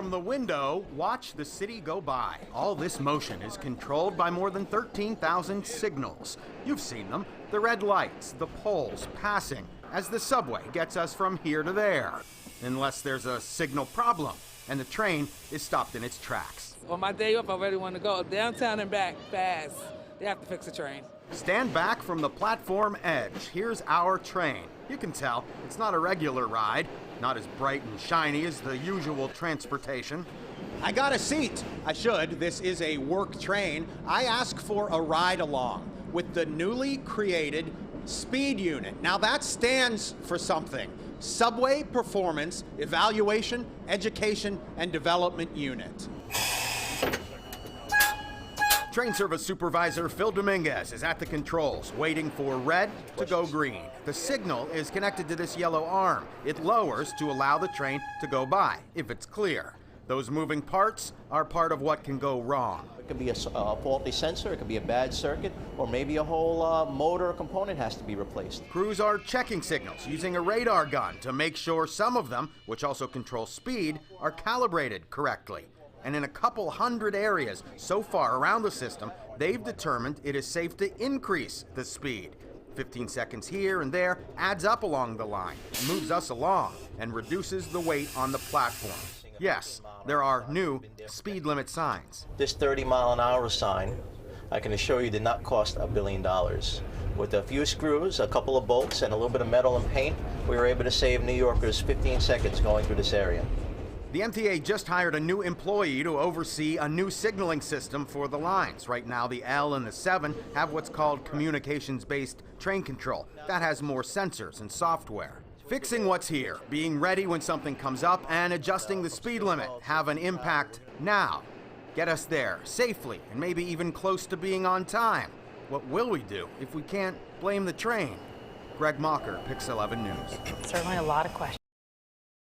from the window, watch the city go by. All this motion is controlled by more than 13,000 signals. You've seen them, the red lights, the poles passing as the subway gets us from here to there. Unless there's a signal problem and the train is stopped in its tracks. On my day off, I really want to go downtown and back fast. They have to fix the train. Stand back from the platform edge. Here's our train. You can tell it's not a regular ride, not as bright and shiny as the usual transportation. I got a seat. I should. This is a work train. I ask for a ride along with the newly created Speed Unit. Now that stands for something. Subway Performance Evaluation, Education, and Development Unit. Train service supervisor Phil Dominguez is at the controls, waiting for red to go green. The signal is connected to this yellow arm. It lowers to allow the train to go by, if it's clear. Those moving parts are part of what can go wrong. It could be a faulty sensor, it could be a bad circuit, or maybe a whole motor or component has to be replaced. Crews are checking signals using a radar gun to make sure some of them, which also control speed, are calibrated correctly. And in a couple hundred areas so far around the system, they've determined it is safe to increase the speed. 15 seconds here and there adds up along the line, moves us along, and reduces the weight on the platform. Yes, there are new speed limit signs. This 30-mile-an-hour sign, I can assure you, did not cost $1 billion. With a few screws, a couple of bolts, and a little bit of metal and paint, we were able to save New Yorkers 15 seconds going through this area. The MTA just hired a new employee to oversee a new signaling system for the lines. Right now, the L and the 7 have what's called communications-based train control. That has more sensors and software. Fixing what's here, being ready when something comes up, and adjusting the speed limit have an impact now. Get us there safely and maybe even close to being on time. What will we do if we can't blame the train? Greg Mocker, Pix 11 News. Certainly a lot of questions.